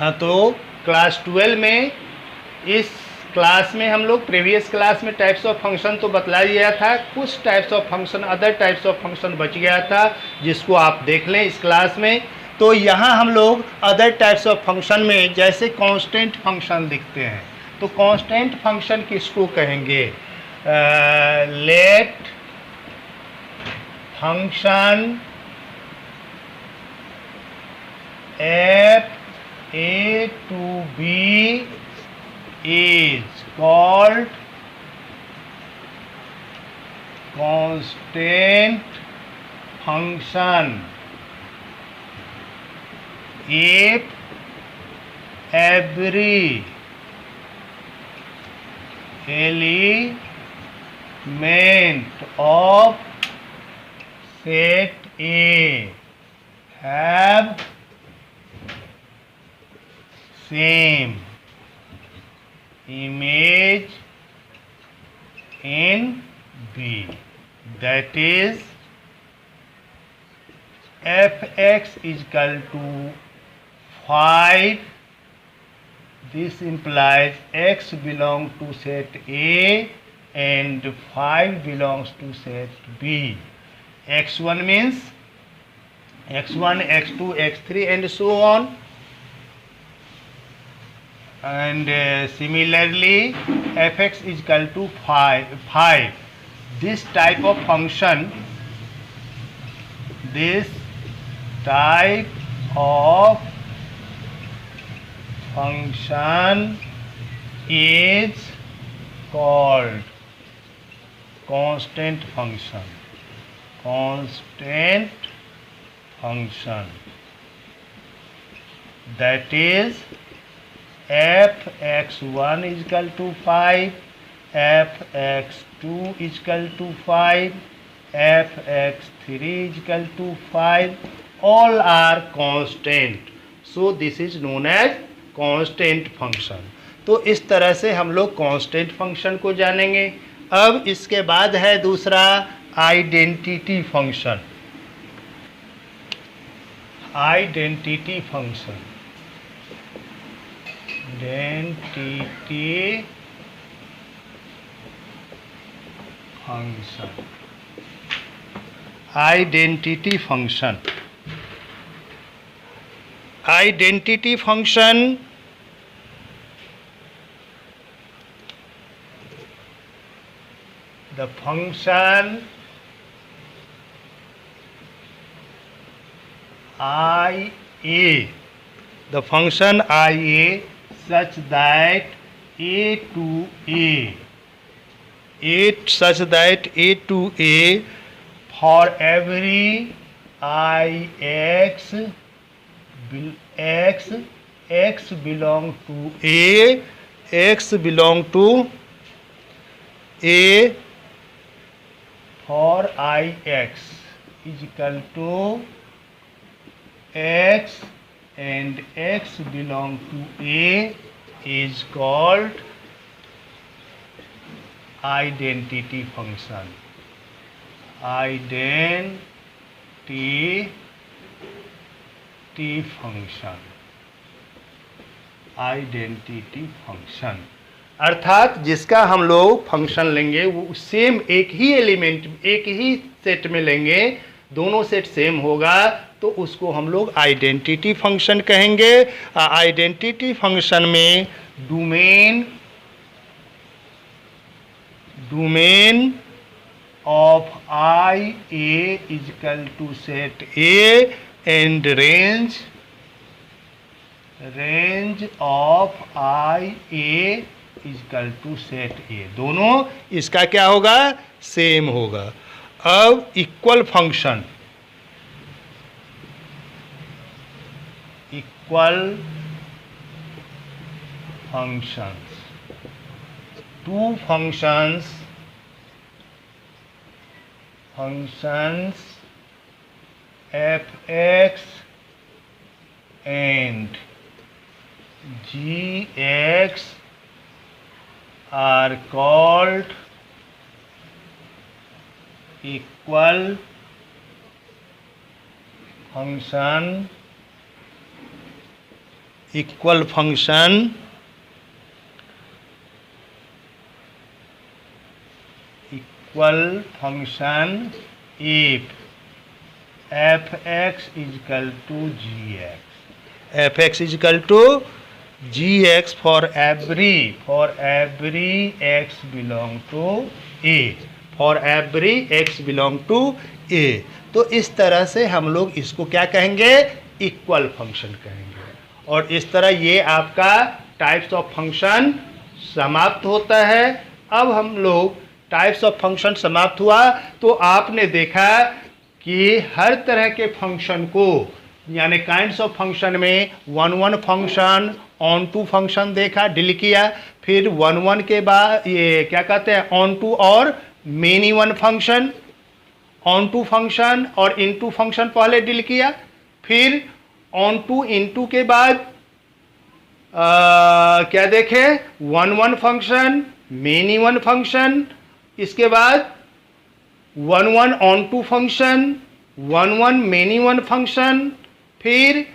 हाँ, तो क्लास 12 में इस क्लास में हम लोग प्रीवियस क्लास में टाइप्स ऑफ फंक्शन तो बतला दिया था, कुछ types of function, other types of function बच गया था जिसको आप देख लें इस क्लास में। तो यहाँ हम लोग अदर टाइप्स ऑफ फंक्शन में जैसे कांस्टेंट फंक्शन लिखते हैं, तो कांस्टेंट फंक्शन किसको कहेंगे? Let function f a to b is called constant function if every element of set A have same image in B, that is fx is equal to 5. This implies x belongs to set A and 5 belongs to set B. x1 means x1, x2, x3 and so on. And similarly fx is equal to 5. This type of function is called constant function. That is fx1 is equal to 5, fx2 is equal to 5, fx3 is equal to 5. All are constant. So this is known as constant function. तो इस तरह से हम लोग constant function को जानेंगे। अब इसके बाद है दूसरा identity function. Identity function identity function the function IA such that A to A for every x belong to A for ix is equal to x and x belong to A is called identity function. Identity function अर्थात जिसका हम लोग function लेंगे वो same एक ही element, एक ही set में लेंगे, दोनों सेट सेम होगा तो उसको हम लोग आइडेंटिटी फंक्शन कहेंगे। आइडेंटिटी फंक्शन में domain of IA is equal to set A and range of IA is equal to set A, दोनों इसका क्या होगा? सेम होगा। अब equal functions to functions fx and gx are called equal function equal function if f(x) = gx, f(x) = gx for every x belong to a, for every x belong to a। तो इस तरह से हम लोग इसको क्या कहेंगे, इक्वल फंक्शन कहेंगे। और इस तरह ये आपका टाइप्स ऑफ फंक्शन समाप्त होता है। अब हम लोग टाइप्स ऑफ फंक्शन समाप्त हुआ तो आपने देखा कि हर तरह के फंक्शन को, यानी काइंड्स ऑफ फंक्शन में one function, onto function देखा, डील किया। फिर वन के बाद ये क्या कहते हैं, ऑन टू और many one function, onto function और इन टू फंक्शन पहले डील किया। फिर ऑन टू इन टू के बाद क्या देखे, one function, many one function, इसके बाद one onto function, one many one function, फिर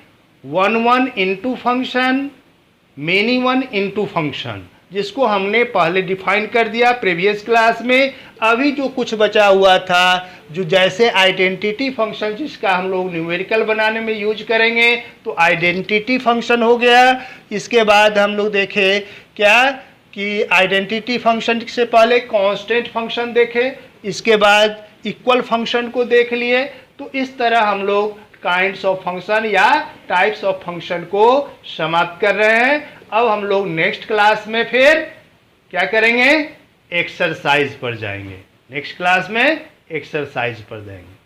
one into function, many one into function, जिसको हमने पहले डिफाइन कर दिया प्रीवियस क्लास में। अभी जो कुछ बचा हुआ था, जो जैसे आइडेंटिटी फंक्शन, जिसका हम लोग न्यूमेरिकल बनाने में यूज करेंगे, तो आइडेंटिटी फंक्शन हो गया। इसके बाद हम लोग देखे क्या कि आइडेंटिटी फंक्शन से पहले कांस्टेंट फंक्शन देखे, इसके बाद इक्वल फंक्शन को देख लिए। तो इस तरह हम लोग काइंड्स ऑफ फंक्शन या टाइप्स ऑफ फंक्शन को समाप्त कर रहे हैं। अब हम लोग नेक्स्ट क्लास में फिर क्या करेंगे, एक्सरसाइज पर जाएंगे। नेक्स्ट क्लास में एक्सरसाइज पर जाएंगे।